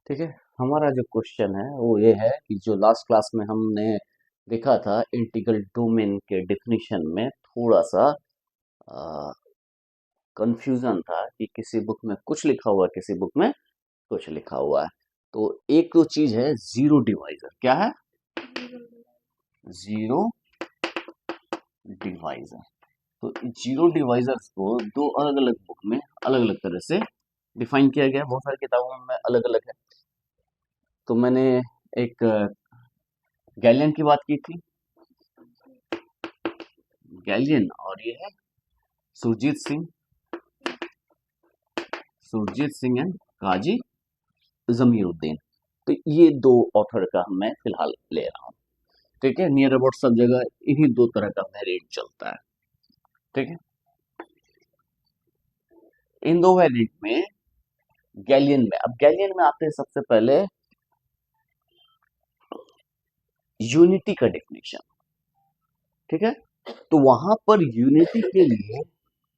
ठीक है। हमारा जो क्वेश्चन है वो ये है कि जो लास्ट क्लास में हमने देखा था इंटीग्रल डोमेन के डेफिनेशन में थोड़ा सा कंफ्यूजन था कि किसी बुक में कुछ लिखा हुआ है, किसी बुक में कुछ लिखा हुआ है। तो एक तो चीज है जीरो डिवाइजर। क्या है? Zero divisor. तो जीरो डिवाइजर्स को दो अलग अलग बुक में अलग अलग तरह से डिफाइन किया गया है। बहुत सारी किताबों में अलग अलग है। तो मैंने एक गैलियन की बात की थी, गैलियन, और ये है सुरजीत सिंह, एंड काजी जमीरुद्दीन। तो ये दो ऑथर का मैं फिलहाल ले रहा हूँ। ठीक है। नियर अबाउट सब जगह इन्हीं दो तरह का वेरिएंट चलता है। ठीक है। इन दो वेरिएंट में गैलियन में आते हैं सबसे पहले यूनिटी का डेफिनेशन। ठीक है। तो वहां पर यूनिटी के लिए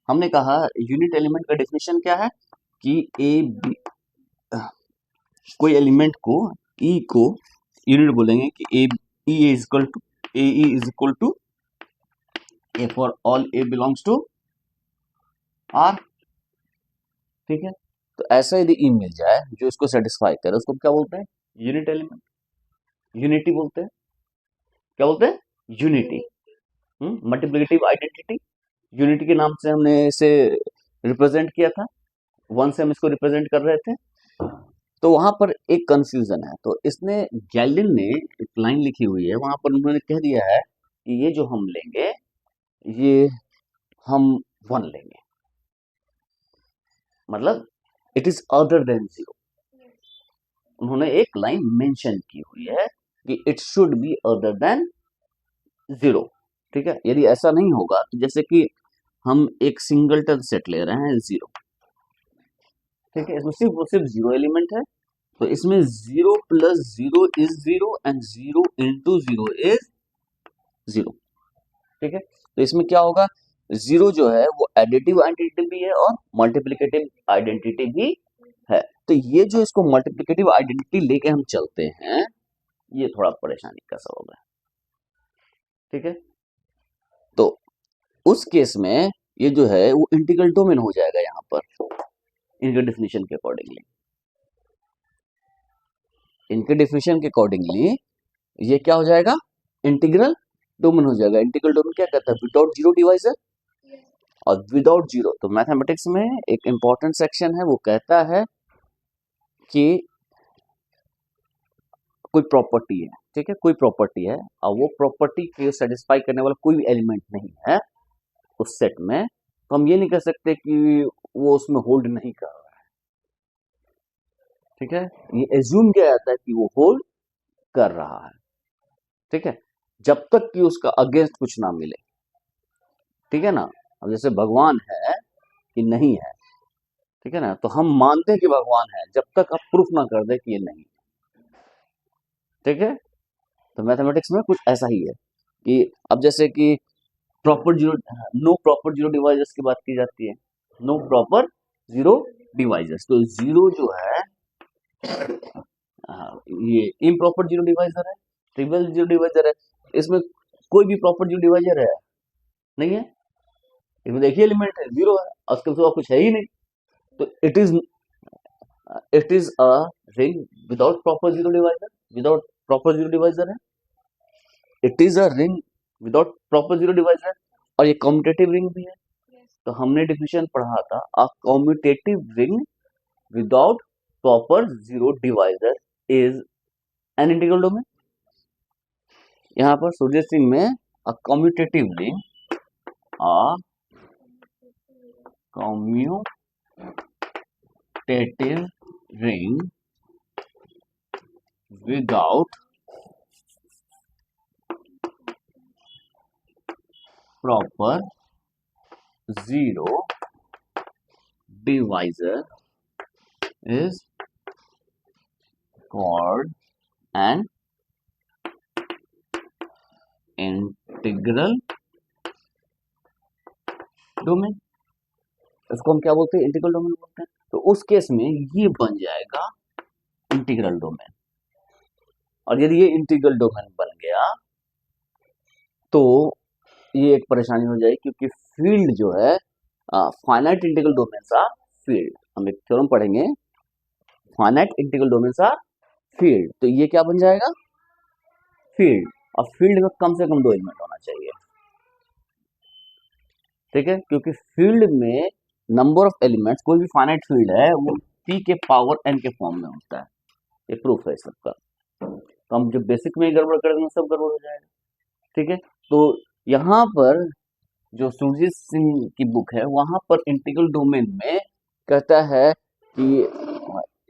हमने कहा यूनिट एलिमेंट का डेफिनेशन क्या है कि ए बी, कोई एलिमेंट को ई को यूनिट बोलेंगे कि A E is equal to A E is equal to A for all A belongs to R. ठीक है। तो ऐसा यदि ई मिल जाए जो इसको सेटिस्फाई करे, उसको क्या बोलते हैं? यूनिट एलिमेंट, यूनिटी बोलते हैं। क्या बोलते हैं? यूनिटी। मल्टीप्लिकेटिव आइडेंटिटी, यूनिटी के नाम से हमने इसे रिप्रेजेंट किया था। वन से हम इसको रिप्रेजेंट कर रहे थे। तो वहां पर एक कंफ्यूजन है। तो इसने गैलिन ने एक लाइन लिखी हुई है, वहां पर उन्होंने कह दिया है कि ये जो हम लेंगे ये हम वन लेंगे, मतलब it is other than zero. उन्होंने एक लाइन मेंशन की हुई है कि it should be other than zero. ठीक है। यदि ऐसा नहीं होगा तो जैसे कि हम एक सिंगलटन सेट ले रहे हैं जीरो। ठीक है। इसमें सिर्फ जीरो एलिमेंट है। तो इसमें zero plus zero is zero and zero into zero is zero. ठीक है। तो इसमें क्या होगा? जीरो जो है वो एडिटिव आइडेंटिटी भी है और मल्टीप्लिकेटिव आइडेंटिटी भी है। तो ये जो इसको मल्टीप्लिकेटिव आइडेंटिटी लेके हम चलते हैं, ये थोड़ा परेशानी का सबब है। ठीक है। तो उस केस में ये जो है वो इंटीग्रल डोमेन हो जाएगा यहाँ पर, इनके डेफिनेशन के अकॉर्डिंगली। ये क्या हो जाएगा? इंटीग्रल डोमेन हो जाएगा। इंटीग्रल डोमेन क्या कहता है? विदाउट जीरो डिवाइजर और विदाउट जीरो। तो मैथमेटिक्स में एक इंपॉर्टेंट सेक्शन है, वो कहता है कि कोई प्रॉपर्टी है। ठीक है। कोई प्रॉपर्टी है और वो प्रॉपर्टी को सेटिस्फाई करने वाला कोई भी एलिमेंट नहीं है उस सेट में, तो हम ये नहीं कह सकते कि वो उसमें होल्ड नहीं कर रहा है। ठीक है। ये एज्यूम किया जाता है कि वो होल्ड कर रहा है। ठीक है। जब तक कि उसका अगेंस्ट कुछ ना मिले। ठीक है ना। अब जैसे भगवान है कि नहीं है, ठीक है ना, तो हम मानते हैं कि भगवान है जब तक आप प्रूफ ना कर दे कि ये नहीं। ठीक है। तो मैथमेटिक्स में कुछ ऐसा ही है कि अब जैसे कि proper zero, no proper zero divisors की बात की जाती है। No proper zero divisors. तो जीरो जो है, ये इम्प्रॉपर जीरो डिवाइजर है, ट्रिवियल जीरो डिवाइजर है। इसमें कोई भी प्रॉपर जीरो डिवाइजर है? नहीं है। इसमें देखिए एलिमेंट है जीरो है, उसके सिवा कुछ है ही नहीं। तो it is a ring without proper zero divisor. Without proper zero divisor है। It is a ring without proper zero divisor. और ये कम्यूटेटिव रिंग भी है। तो हमने डिफिनेशन पढ़ा था, a commutative ring without proper zero divisor is an integral domain. यहाँ पर सूर्य सिंह में a commutative ring, a commutative ring without proper zero divisor is called an integral domain. इसको हम क्या बोलते हैं? इंटीग्रल डोमेन बोलते हैं। तो उस केस में ये बन जाएगा इंटीग्रल डोमेन। और यदि ये इंटीग्रल डोमेन बन गया तो ये एक परेशानी हो जाएगी, क्योंकि फील्ड जो है finite integral domains are field. हम एक थ्योरम पढ़ेंगे, finite integral domains are field, तो ये क्या बन जाएगा, फील्ड। और फील्ड में कम से कम 2 एलिमेंट होना चाहिए, ठीक है, क्योंकि फील्ड में नंबर ऑफ एलिमेंट्स, कोई भी फाइनाइट फील्ड है वो p के पावर n के फॉर्म में होता है, ये प्रूफ है सबका। तो हम जो बेसिक में गड़बड़ कर देंगे सब गड़बड़ हो जाएगा, ठीक है। तो यहाँ पर जो सुरजीत सिंह की बुक है वहां पर इंटीग्रल डोमेन में कहता है कि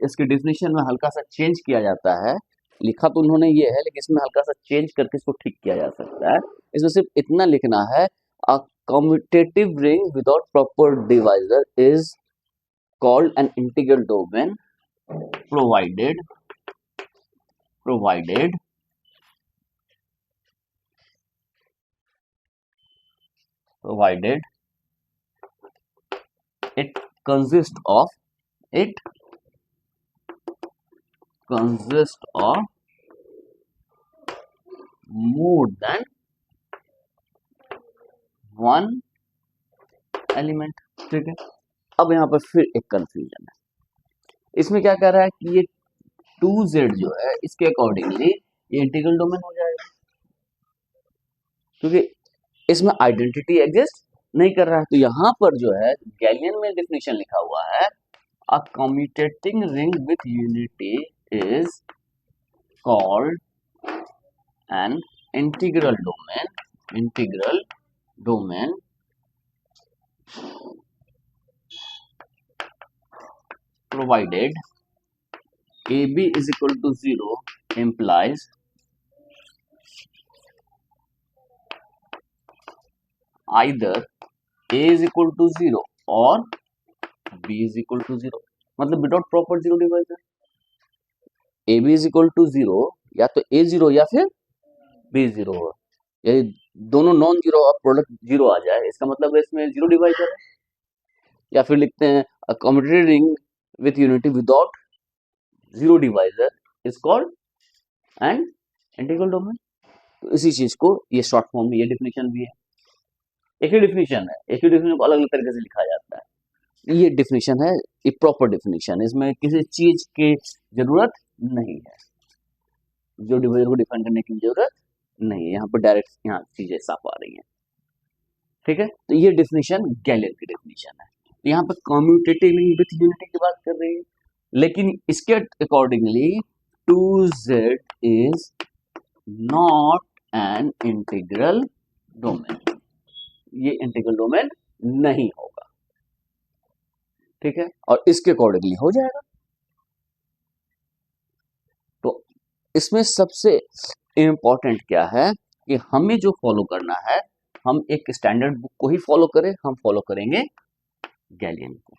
इसकी डिफिनेशन में हल्का सा चेंज किया जाता है, लिखा तो उन्होंने ये है लेकिन इसमें हल्का सा चेंज करके इसको ठीक किया जा सकता है। इसमें सिर्फ इतना लिखना है, a commutative ring without proper divisor is called an integral domain provided it consists of more than one element, ठीक है। अब यहाँ पर फिर एक कंफ्यूजन है, इसमें क्या कह रहा है कि ये 2z जो है इसके अकॉर्डिंगली ये इंटीग्रल डोमेन हो जाएगा, क्योंकि इसमें आइडेंटिटी एग्जिस्ट नहीं कर रहा है। तो यहाँ पर जो है गैलियन में डेफिनेशन लिखा हुआ है, a commutating ring with unity is called an integral domain provided AB is equal to 0 implies either A is equal to 0 और B is equal to 0, मतलब without proper zero divisor AB is equal to 0, या तो A 0 या फिर B 0 हो। यदि दोनों non zero और प्रोडक्ट 0 आ जाए इसका मतलब है इसमें जीरो डिवाइजर है। या फिर लिखते हैं a commutative ring with unity without zero divisor is called and integral domain. तो इसी चीज को ये शॉर्ट फॉर्म में ये डेफिनेशन भी है, एक ही डेफिनेशन है, एक ही डेफिनेशन को अलग अलग तरीके से लिखा जाता है। ये डेफिनेशन है, ये प्रॉपर डेफिनेशन है, इसमें किसी चीज की जरूरत नहीं है, जो डिवाइजर को डिफाइन करने की जरूरत नहीं है, यहाँ पर डायरेक्ट यहाँ चीजें साफ आ रही हैं, ठीक है। तो ये डेफिनेशन गैलियन की डेफिनेशन है। तो यहाँ पर कम्यूटेटिव रिंग विथ यूनिटी की बात कर रही है, लेकिन इसके accordingly 2z is not an integral domain, ये इंटीग्रल डोमेन नहीं होगा, ठीक है, और इसके अकॉर्डिंगली हो जाएगा। तो इसमें सबसे इंपॉर्टेंट क्या है कि हमें जो फॉलो करना है, हम एक स्टैंडर्ड बुक को ही फॉलो करें, हम फॉलो करेंगे गैलियन को,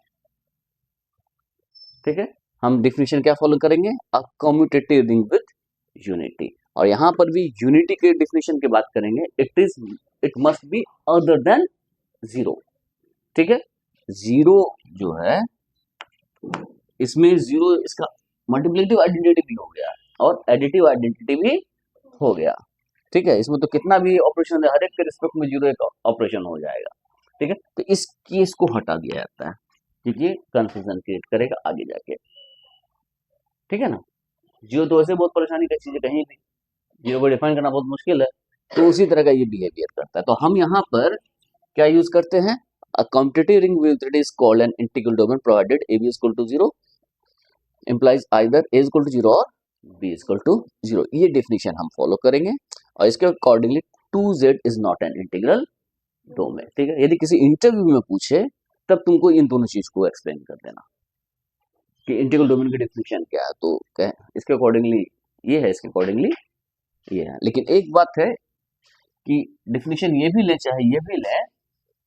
ठीक है। हम डेफिनेशन क्या फॉलो करेंगे, a commutative ring with unity, और यहां पर भी यूनिटी के डेफिनेशन की बात करेंगे, it must be other than zero, ठीक है। जीरो जो है इसमें जीरो इसका मल्टीप्लिकेटिव आइडेंटिटी भी हो गया और एडिटिव आइडेंटिटी भी हो गया, ठीक है। इसमें तो कितना भी ऑपरेशन है हर एक के रिस्पेक्ट में जीरो एक ऑपरेशन हो जाएगा, ठीक है। तो इस केस को हटा दिया जाता है क्योंकि कंफ्यूजन क्रिएट करेगा आगे जाके, ठीक है ना। जीरो तो वैसे बहुत परेशानी का चीज है, कहीं भी जीरो को डिफाइन करना बहुत मुश्किल है, तो उसी तरह का ये बिहेवियर करता है। तो हम यहाँ पर क्या यूज करते हैं, a commutative ring with unity is called an integral domain provided AB is equal to 0 implies either A is equal to 0 और B is equal to 0, ये डेफिनेशन हम फॉलो करेंगे और इसके accordingly 2z is not an integral domain, ठीक है। यदि किसी इंटरव्यू में पूछे तब तुमको इन दोनों चीज को एक्सप्लेन कर देना कि इंटीग्रल डोमेन की डेफिनेशन क्या है, तो इसके अकॉर्डिंगली ये है, इसके अकॉर्डिंगली ये है। लेकिन एक बात है कि डेफिनेशन ये भी ले चाहे ये भी ले,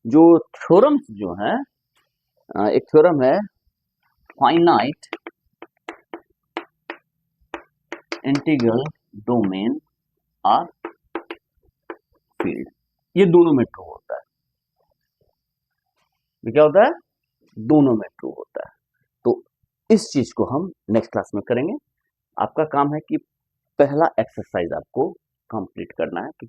जो थ्योरम्स जो है, एक थ्योरम है finite integral domain are field, ये दोनों में ट्रू होता है। ये क्या होता है, दोनों में ट्रू होता है। तो इस चीज को हम नेक्स्ट क्लास में करेंगे। आपका काम है कि पहला एक्सरसाइज आपको कंप्लीट करना है, क्योंकि